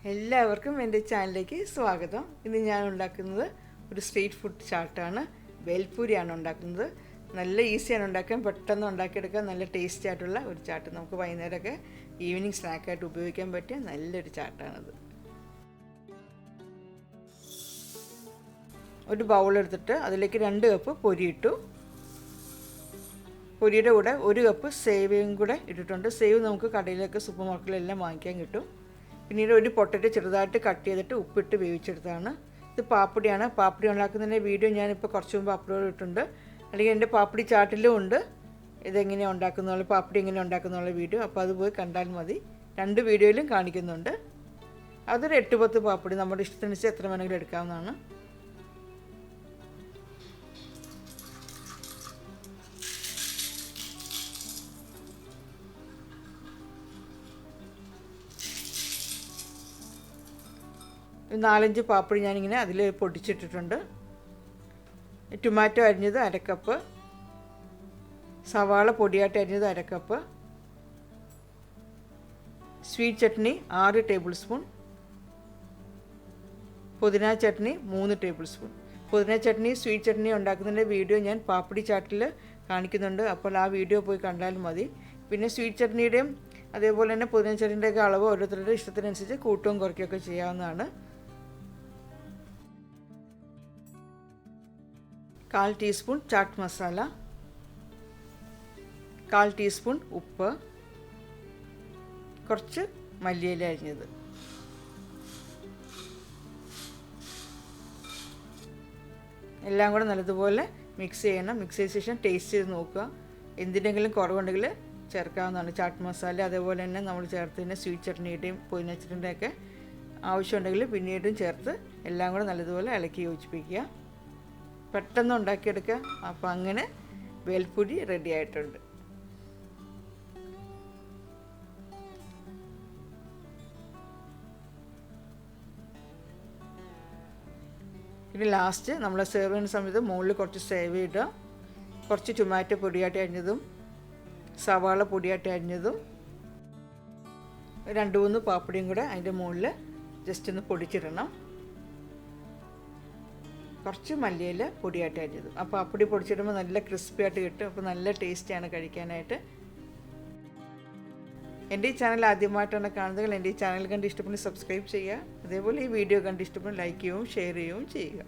എല്ലാവർക്കും എൻ്റെ ചാനലിലേക്ക് സ്വാഗതം. ഇന്ന് ഞാൻ ഉണ്ടാക്കുന്നത് ഒരു സ്ട്രീറ്റ് ഫുഡ് ചാട്ടാണ്. ഭേൽപൂരിയാണ് ഉണ്ടാക്കുന്നത്. നല്ല ഈസിയാണ് ഉണ്ടാക്കാൻ, പെട്ടെന്ന് ഉണ്ടാക്കിയെടുക്കാൻ നല്ല ടേസ്റ്റി ആയിട്ടുള്ള ഒരു ചാട്ട്. നമുക്ക് വൈകുന്നേരമൊക്കെ ഈവനിങ് സ്നാക്കായിട്ട് ഉപയോഗിക്കാൻ പറ്റിയ നല്ലൊരു ചാട്ടാണത്. ഒരു ബൗൾ എടുത്തിട്ട് അതിലേക്ക് 2 കപ്പ് പൊരി ഇട്ടു. പൊരിയുടെ കൂടെ 1 കപ്പ് സേവയും കൂടെ ഇട്ടിട്ടുണ്ട്. സേവ് നമുക്ക് കടയിലൊക്കെ സൂപ്പർ മാർക്കറ്റിലെല്ലാം വാങ്ങിക്കാൻ കിട്ടും. പിന്നീട് ഒരു പൊട്ടറ്റോ ചെറുതായിട്ട് കട്ട് ചെയ്തിട്ട് ഉപ്പിട്ട് വേവിച്ചെടുത്തതാണ്. ഇത് പാപ്പടിയാണ്. പാപ്പടി ഉണ്ടാക്കുന്നതിൻ്റെ വീഡിയോ ഞാനിപ്പോൾ കുറച്ച് മുമ്പ് അപ്ലോഡ് ഇട്ടിട്ടുണ്ട്. അല്ലെങ്കിൽ എൻ്റെ പാപ്പടി ചാട്ടിലും ഉണ്ട് ഇതെങ്ങനെയാണ് ഉണ്ടാക്കുന്ന പാപ്പടി എങ്ങനെ ഉണ്ടാക്കുന്ന വീഡിയോ. അപ്പോൾ അത് പോയി കണ്ടാൽ മതി. 2 വീഡിയോയിലും കാണിക്കുന്നുണ്ട്. അതൊരു 8-10 പാപ്പടി നമ്മുടെ ഇഷ്ടത്തിനനുസരിച്ച് എത്ര വേണമെങ്കിലും എടുക്കാവുന്നതാണ്. ഒരു 4-5 പാപ്പടി ഞാനിങ്ങനെ അതിൽ പൊടിച്ചിട്ടിട്ടുണ്ട്. ടൊമാറ്റോ അരിഞ്ഞത് 1/2 കപ്പ്, സവാള പൊടിയായിട്ട് അരിഞ്ഞത് 1/2 cup, sweet chutney 6 table spoon, പുതിന ചട്നി 3 ടേബിൾ സ്പൂൺ. പുതിന ചട്നി സ്വീറ്റ് ചട്നി ഉണ്ടാക്കുന്നതിൻ്റെ വീഡിയോ ഞാൻ പാപ്പടി ചാട്ടിൽ കാണിക്കുന്നുണ്ട്. അപ്പോൾ ആ വീഡിയോ പോയി കണ്ടാൽ മതി. പിന്നെ സ്വീറ്റ് ചട്നിയുടെയും അതേപോലെ തന്നെ പുതിന ചട്നിയുടെയൊക്കെ അളവ് ഓരോരുത്തരുടെ ഇഷ്ടത്തിനനുസരിച്ച് കൂട്ടുകയും കുറയ്ക്കുകയൊക്കെ ചെയ്യാവുന്നതാണ്. 1/4 ടീസ്പൂൺ ചാട്ട് മസാല, 1/4 ടീസ്പൂൺ ഉപ്പ്, കുറച്ച് മല്ലിയില അരിഞ്ഞത്. എല്ലാം കൂടെ നല്ലതുപോലെ മിക്സ് ചെയ്യണം. മിക്സ് ചെയ്ത ശേഷം ടേസ്റ്റ് ചെയ്ത് നോക്കുക. എന്തിനെങ്കിലും കുറവുണ്ടെങ്കിൽ ചേർക്കാവുന്നതാണ്. ചാട്ട് മസാല അതേപോലെ തന്നെ നമ്മൾ ചേർത്തതിന് സ്വീറ്റ് ചട്നിയുടെയും പുതിന ചട്നിയുടെയൊക്കെ ആവശ്യമുണ്ടെങ്കിൽ പിന്നീടും ചേർത്ത് എല്ലാം കൂടെ നല്ലതുപോലെ ഇളക്കി യോജിപ്പിക്കുക. പെട്ടെന്ന് ഉണ്ടാക്കിയെടുക്കുക. അപ്പോൾ അങ്ങനെ ഭേൽപൂരി റെഡി ആയിട്ടുണ്ട്. ഇനി ലാസ്റ്റ് നമ്മൾ സെർവ് ചെയ്യുന്ന സമയത്ത് മുകളിൽ കുറച്ച് സേവ് ഇടുക. കുറച്ച് ടൊമാറ്റോ പൊടിയായിട്ട് അരിഞ്ഞതും സവാള പൊടിയായിട്ട് അരിഞ്ഞതും 2-3 പാപ്പടിയും കൂടെ അതിൻ്റെ മുകളിൽ ജസ്റ്റ് ഒന്ന് പൊടിച്ചിടണം. കുറച്ച് മല്ലിയില പൊടിയായിട്ട് അരിഞ്ഞത്. അപ്പോൾ പാപ്പടി പൊടിച്ചിടുമ്പോൾ നല്ല ക്രിസ്പി ആയിട്ട് കിട്ടും. അപ്പോൾ നല്ല ടേസ്റ്റിയാണ് കഴിക്കാനായിട്ട്. എൻ്റെ ഈ ചാനൽ ആദ്യമായിട്ടാണ് കാണുന്നതെങ്കിൽ എൻ്റെ ഈ ചാനൽ കണ്ട് ഇഷ്ടപ്പെട്ട് സബ്സ്ക്രൈബ് ചെയ്യുക. അതേപോലെ ഈ വീഡിയോ കണ്ട് ഇഷ്ടപ്പെട്ട് ലൈക്ക് ചെയ്യുകയും ഷെയർ ചെയ്യുകയും ചെയ്യുക.